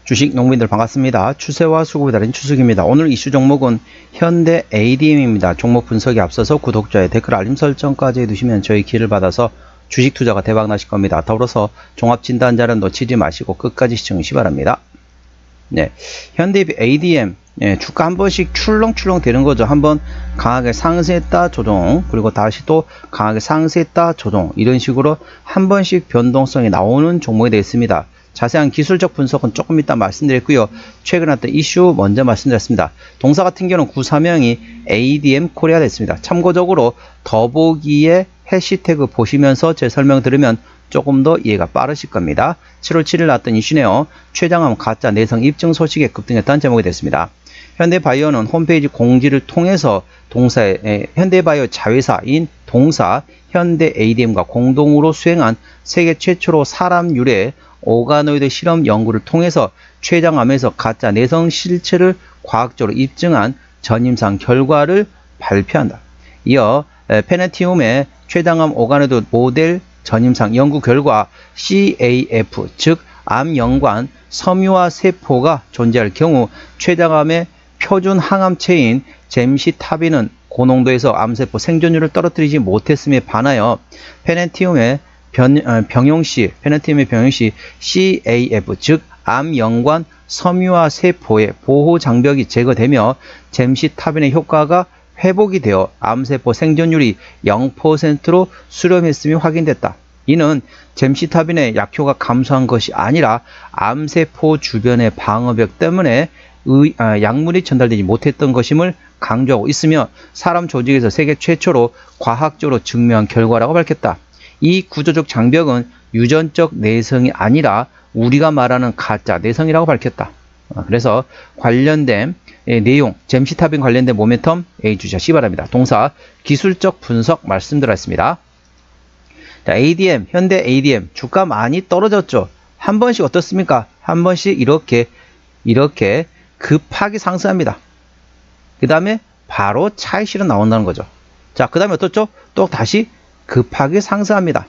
주식 농민들 반갑습니다. 추세와 수급에 달인 추석입니다. 오늘 이슈 종목은 현대 ADM입니다. 종목 분석에 앞서서 구독자의 댓글 알림 설정까지 해두시면 저희 기회를 받아서 주식 투자가 대박 나실 겁니다. 더불어서 종합진단자는 놓치지 마시고 끝까지 시청하시기 바랍니다. 네, 현대 ADM 주가 한 번씩 출렁출렁 되는 거죠. 한번 강하게 상승했다 조정, 그리고 다시 또 강하게 상승했다 조정, 이런 식으로 한 번씩 변동성이 나오는 종목이 되겠습니다. 자세한 기술적 분석은 조금 이따 말씀드렸고요. 최근 어떤 이슈 먼저 말씀드렸습니다. 동사 같은 경우는 구사명이 ADM 코리아 됐습니다. 참고적으로 더보기에 해시태그 보시면서 제 설명 들으면 조금 더 이해가 빠르실 겁니다. 7월 7일 났던 이슈네요. 최장암 가짜 내성 입증 소식에 급등했다는 제목이 됐습니다. 현대바이오는 홈페이지 공지를 통해서 현대바이오 자회사인 동사 현대 ADM과 공동으로 수행한 세계 최초로 사람 유래 오가노이드 실험 연구를 통해서 췌장암에서 가짜 내성 실체를 과학적으로 입증한 전임상 결과를 발표한다. 이어 페네티움의 췌장암 오가노이드 모델 전임상 연구 결과 CAF, 즉 암연관 섬유화 세포가 존재할 경우 췌장암의 표준 항암체인 잼시타빈은 고농도에서 암세포 생존율을 떨어뜨리지 못했음에 반하여 페네티움의 병용시 CAF, 즉 암연관 섬유화 세포의 보호 장벽이 제거되며 잼시타빈의 효과가 회복이 되어 암세포 생존율이 0%로 수렴했음이 확인됐다. 이는 잼시타빈의 약효가 감소한 것이 아니라 암세포 주변의 방어벽 때문에 약물이 전달되지 못했던 것임을 강조하고 있으며 사람 조직에서 세계 최초로 과학적으로 증명한 결과라고 밝혔다. 이 구조적 장벽은 유전적 내성이 아니라 우리가 말하는 가짜 내성이라고 밝혔다. 그래서 관련된 내용, 잼시타빈 관련된 모멘텀 A 주시기 바랍니다. 동사 기술적 분석 말씀드렸습니다. 자, ADM, 현대 ADM 주가 많이 떨어졌죠. 한 번씩 어떻습니까? 한 번씩 이렇게 급하게 상승합니다. 그 다음에 바로 차익 실현 나온다는 거죠. 자, 그 다음에 어떻죠? 또 다시 급하게 상승합니다.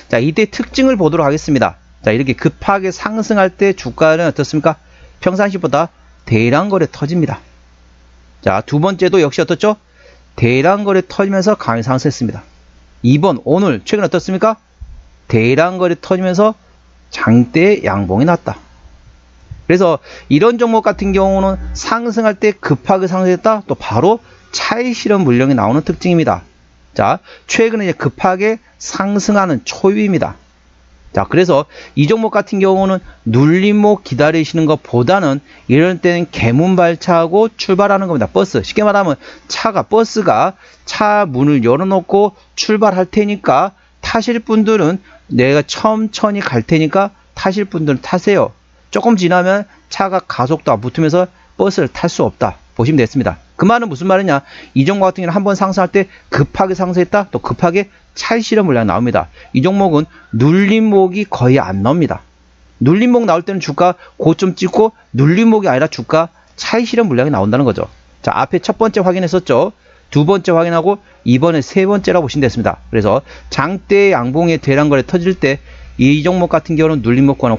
자, 이때 특징을 보도록 하겠습니다. 자, 이렇게 급하게 상승할 때 주가는 어떻습니까? 평상시보다 대량 거래 터집니다. 자, 두 번째도 역시 어떻죠? 대량 거래 터지면서 강하게 상승했습니다. 2번, 오늘 최근 어떻습니까? 대량 거래 터지면서 장대 양봉이 났다. 그래서 이런 종목 같은 경우는 상승할 때 급하게 상승했다, 또 바로 차익 실현 물량이 나오는 특징입니다. 자, 최근에 이제 급하게 상승하는 초유입니다. 자, 그래서 이 종목 같은 경우는 눌림목 기다리시는 것보다는 이럴 때는 개문 발차하고 출발하는 겁니다. 버스. 쉽게 말하면 버스가 차 문을 열어놓고 출발할 테니까 타실 분들은 내가 천천히 갈 테니까 타실 분들은 타세요. 조금 지나면 차가 가속도 안 붙으면서 버스를 탈 수 없다. 보시면 됐습니다. 그 말은 무슨 말이냐? 이 종목 같은 경우는 한번 상승할 때 급하게 상승했다, 또 급하게 차익 실현 물량이 나옵니다. 이 종목은 눌림목이 거의 안 나옵니다. 눌림목 나올 때는 주가 고점 찍고 눌림목이 아니라 주가 차익 실현 물량이 나온다는 거죠. 자, 앞에 첫 번째 확인했었죠. 두 번째 확인하고 이번에 세 번째라고 보시면 됐습니다. 그래서 장대 양봉의 대량 거래 터질 때 이 종목 같은 경우는 눌림목과는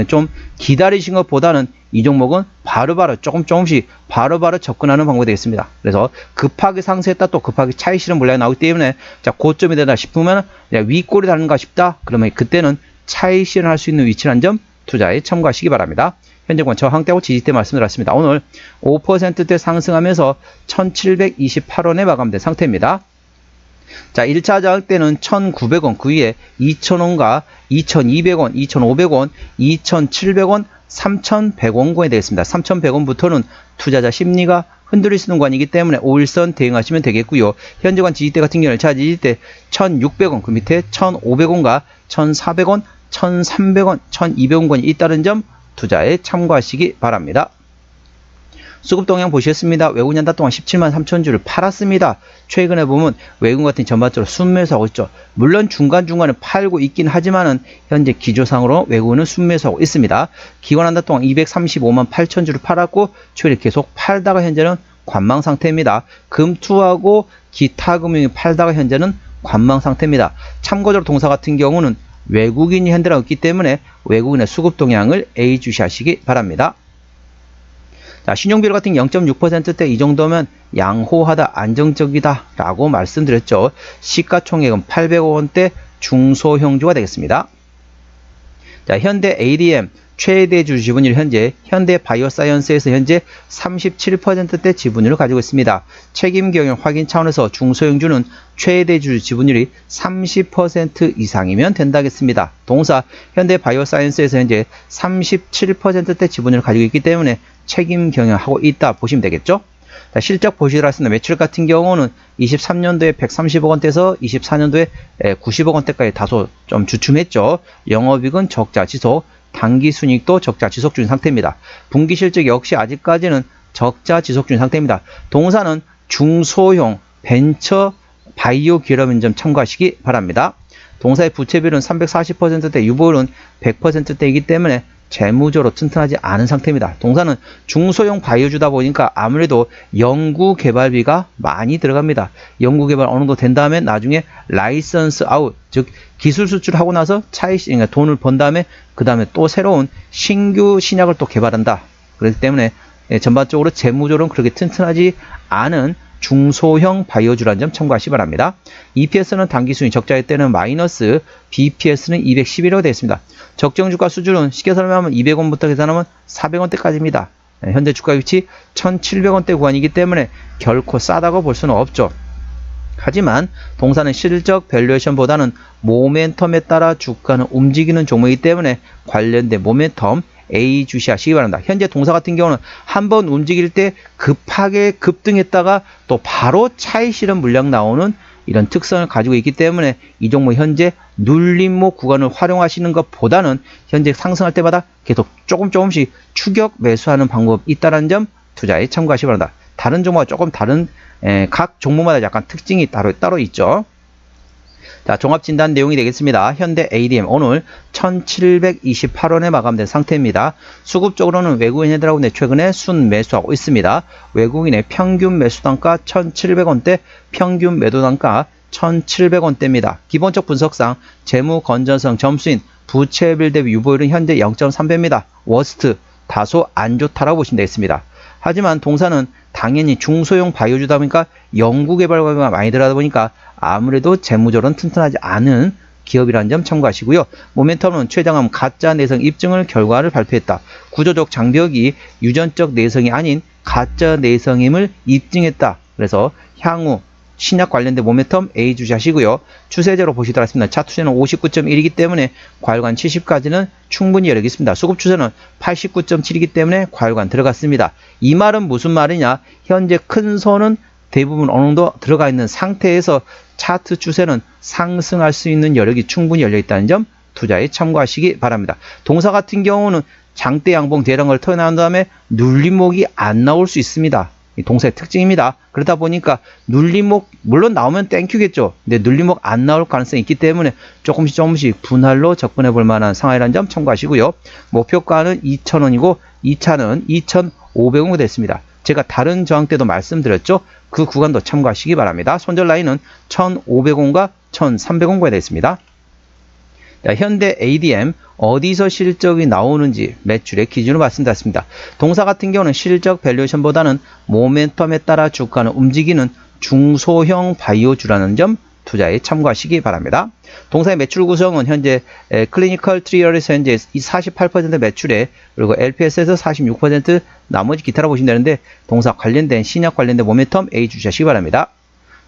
좀 기다리신 것보다는 이 종목은 바로바로 조금씩 바로바로 접근하는 방법이 되겠습니다. 그래서 급하게 상승했다, 또 급하게 차익 실현 물량이 나오기 때문에 자, 고점이 되다 싶으면 윗골이 다른가 싶다, 그러면 그때는 차익 실현할 수 있는 위치라는 점 투자에 참고하시기 바랍니다. 현재권 저항대하고 지지대 말씀드렸습니다. 오늘 5%대 상승하면서 1728원에 마감된 상태입니다. 자, 1차 저항 때는 1900원, 그 위에 2000원과 2200원, 2500원, 2700원, 3100원권이 되겠습니다. 3100원부터는 투자자 심리가 흔들릴 수 있는 구간이기 때문에 5일선 대응하시면 되겠고요. 현재권 지지대 같은 경우는 1차 지지대 1600원, 그 밑에 1500원과 1400원, 1300원, 1200원권이 있다는 점 투자에 참고하시기 바랍니다. 수급 동향 보시겠습니다. 외국인 한 달 동안 17만 3천 주를 팔았습니다. 최근에 보면 외국인 같은 전반적으로 순매수하고 있죠. 물론 중간중간에 팔고 있긴 하지만은 현재 기조상으로 외국인은 순매수하고 있습니다. 기관 한 달 동안 235만 8천 주를 팔았고 최근에 계속 팔다가 현재는 관망 상태입니다. 금투하고 기타 금융이 팔다가 현재는 관망 상태입니다. 참고적으로 동사 같은 경우는 외국인이 현대라고 있기 때문에 외국인의 수급 동향을 A 주시하시기 바랍니다. 자, 신용비율 같은 0.6%대 이 정도면 양호하다, 안정적이다 라고 말씀드렸죠. 시가총액은 800억 원대 중소형주가 되겠습니다. 자, 현대 ADM 최대 주 지분율 현재 현대 바이오사이언스에서 현재 37%대 지분율을 가지고 있습니다. 책임 경영 확인 차원에서 중소형주는 최대 주 지분율이 30% 이상이면 된다겠습니다. 동사 현대 바이오사이언스에서 현재 37%대 지분율을 가지고 있기 때문에 책임 경영하고 있다 보시면 되겠죠. 자, 실적 보시도록 하겠습니다. 매출 같은 경우는 23년도에 130억 원대에서 24년도에 90억 원대까지 다소 좀 주춤했죠. 영업이익은 적자 지속, 당기 순이익도 적자 지속 중인 상태입니다. 분기 실적 역시 아직까지는 적자 지속 중인 상태입니다. 동사는 중소형 벤처 바이오 기업인 점 참고하시기 바랍니다. 동사의 부채비율은 340%대, 유보율은 100%대이기 때문에 재무적으로 튼튼하지 않은 상태입니다. 동사는 중소형 바이오주다 보니까 아무래도 연구개발비가 많이 들어갑니다. 연구개발 어느 정도 된 다음에 나중에 라이선스 아웃, 즉 기술 수출하고 나서 그러니까 돈을 번 다음에 그 다음에 또 새로운 신규 신약을 또 개발한다. 그렇기 때문에 전반적으로 재무적으로는 그렇게 튼튼하지 않은 중소형 바이오주라는 점 참고하시기 바랍니다. EPS는 당기순이 적자일 때는 마이너스, BPS는 211로 되어 있습니다. 적정 주가 수준은 쉽게 설명하면 200원부터 계산하면 400원대까지입니다. 현재 주가 위치 1700원대 구간이기 때문에 결코 싸다고 볼 수는 없죠. 하지만 동사는 실적 밸류에이션보다는 모멘텀에 따라 주가는 움직이는 종목이기 때문에 관련된 모멘텀 A 주시하시기 바랍니다. 현재 동사 같은 경우는 한번 움직일 때 급하게 급등했다가 또 바로 차익 실현 물량 나오는 이런 특성을 가지고 있기 때문에 이 종목 현재 눌림목 구간을 활용하시는 것보다는 현재 상승할 때마다 계속 조금씩 추격 매수하는 방법이 있다는 점 투자에 참고하시기 바랍니다. 다른 종목과 조금 다른 각 종목마다 약간 특징이 따로 있죠. 자, 종합진단 내용이 되겠습니다. 현대 ADM 오늘 1728원에 마감된 상태입니다. 수급적으로는 외국인 헤드라고 최근에 순매수하고 있습니다. 외국인의 평균 매수단가 1700원대, 평균 매도단가 1700원대입니다. 기본적 분석상 재무 건전성 점수인 부채비율 대비 유보율은 현재 0.3배입니다. 워스트, 다소 안 좋다라고 보시면 되겠습니다. 하지만 동사는 당연히 중소형 바이오주다 보니까 연구개발과가 많이 들어가다 보니까 아무래도 재무적으로는 튼튼하지 않은 기업이라는 점 참고하시고요. 모멘텀은 최장암 가짜 내성 입증을 결과를 발표했다. 구조적 장벽이 유전적 내성이 아닌 가짜 내성임을 입증했다. 그래서 향후 신약 관련된 모멘텀 A 주시하시고요. 추세제로 보시도록 하겠습니다. 차트 추세는 59.1이기 때문에 과열관 70까지는 충분히 여력이 있습니다. 수급 추세는 89.7이기 때문에 과열관 들어갔습니다. 이 말은 무슨 말이냐? 현재 큰 손은 대부분 어느 정도 들어가 있는 상태에서 차트 추세는 상승할 수 있는 여력이 충분히 열려 있다는 점 투자에 참고하시기 바랍니다. 동사 같은 경우는 장대 양봉 대량을 털어나온 다음에 눌림목이 안 나올 수 있습니다. 이 동사의 특징입니다. 그러다 보니까 눌림목 물론 나오면 땡큐겠죠. 근데 눌림목 안 나올 가능성이 있기 때문에 조금씩 분할로 접근해 볼 만한 상황이라는 점 참고하시고요. 목표가는 2,000원이고 2차는 2,500원이 됐습니다. 제가 다른 저항 때도 말씀드렸죠. 그 구간도 참고하시기 바랍니다. 손절 라인은 1,500원과 1,300원까지 되어 있습니다. 자, 현대 ADM 어디서 실적이 나오는지 매출의 기준으로 말씀드렸습니다. 동사 같은 경우는 실적 밸류에이션보다는 모멘텀에 따라 주가는 움직이는 중소형 바이오주라는 점 투자에 참고하시기 바랍니다. 동사의 매출 구성은 현재 클리니컬 트리얼에서 현재 48% 매출에 그리고 LPS에서 46% 나머지 기타라 보시면 되는데 동사 관련된 신약 관련된 모멘텀 A 주시하시기 바랍니다.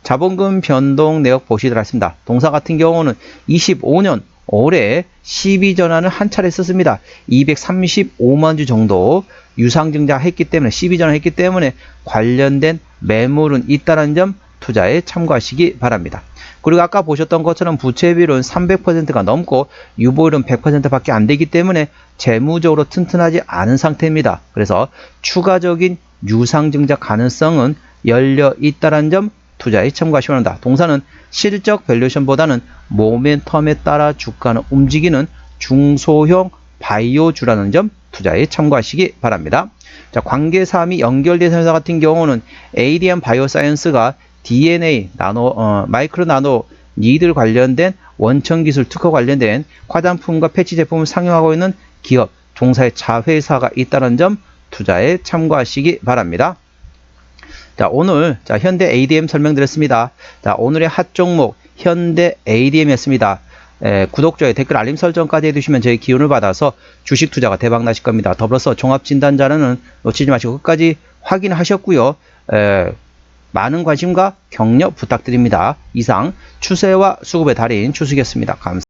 자본금 변동 내역 보시도록 하겠습니다. 동사 같은 경우는 25년 올해 12전환을 한 차례 썼습니다. 235만 주 정도 유상증자했기 때문에 12전환 했기 때문에 관련된 매물은 있다는 점 투자에 참고하시기 바랍니다. 그리고 아까 보셨던 것처럼 부채비율은 300%가 넘고 유보율은 100%밖에 안 되기 때문에 재무적으로 튼튼하지 않은 상태입니다. 그래서 추가적인 유상증자 가능성은 열려 있다는 점 투자에 참고하시기 바랍니다. 동사는 실적 밸류에이션보다는 모멘텀에 따라 주가는 움직이는 중소형 바이오주라는 점 투자에 참고하시기 바랍니다. 자, 관계사항이 연결된 회사 같은 경우는 ADM 바이오사이언스가 DNA, 마이크로 나노 니들 관련된 원천기술 특허 관련된 화장품과 패치 제품을 상용하고 있는 기업, 종사의 자회사가 있다는 점 투자에 참고하시기 바랍니다. 자, 오늘 현대 ADM 설명드렸습니다. 자, 오늘의 핫 종목 현대 ADM이었습니다. 구독, 좋아요, 댓글, 알림 설정까지 해두시면 저희 기운을 받아서 주식 투자가 대박 나실 겁니다. 더불어서 종합진단자료는 놓치지 마시고 끝까지 확인하셨고요. 많은 관심과 격려 부탁드립니다. 이상 추세와 수급의 달인 추수기였습니다. 감사합니다.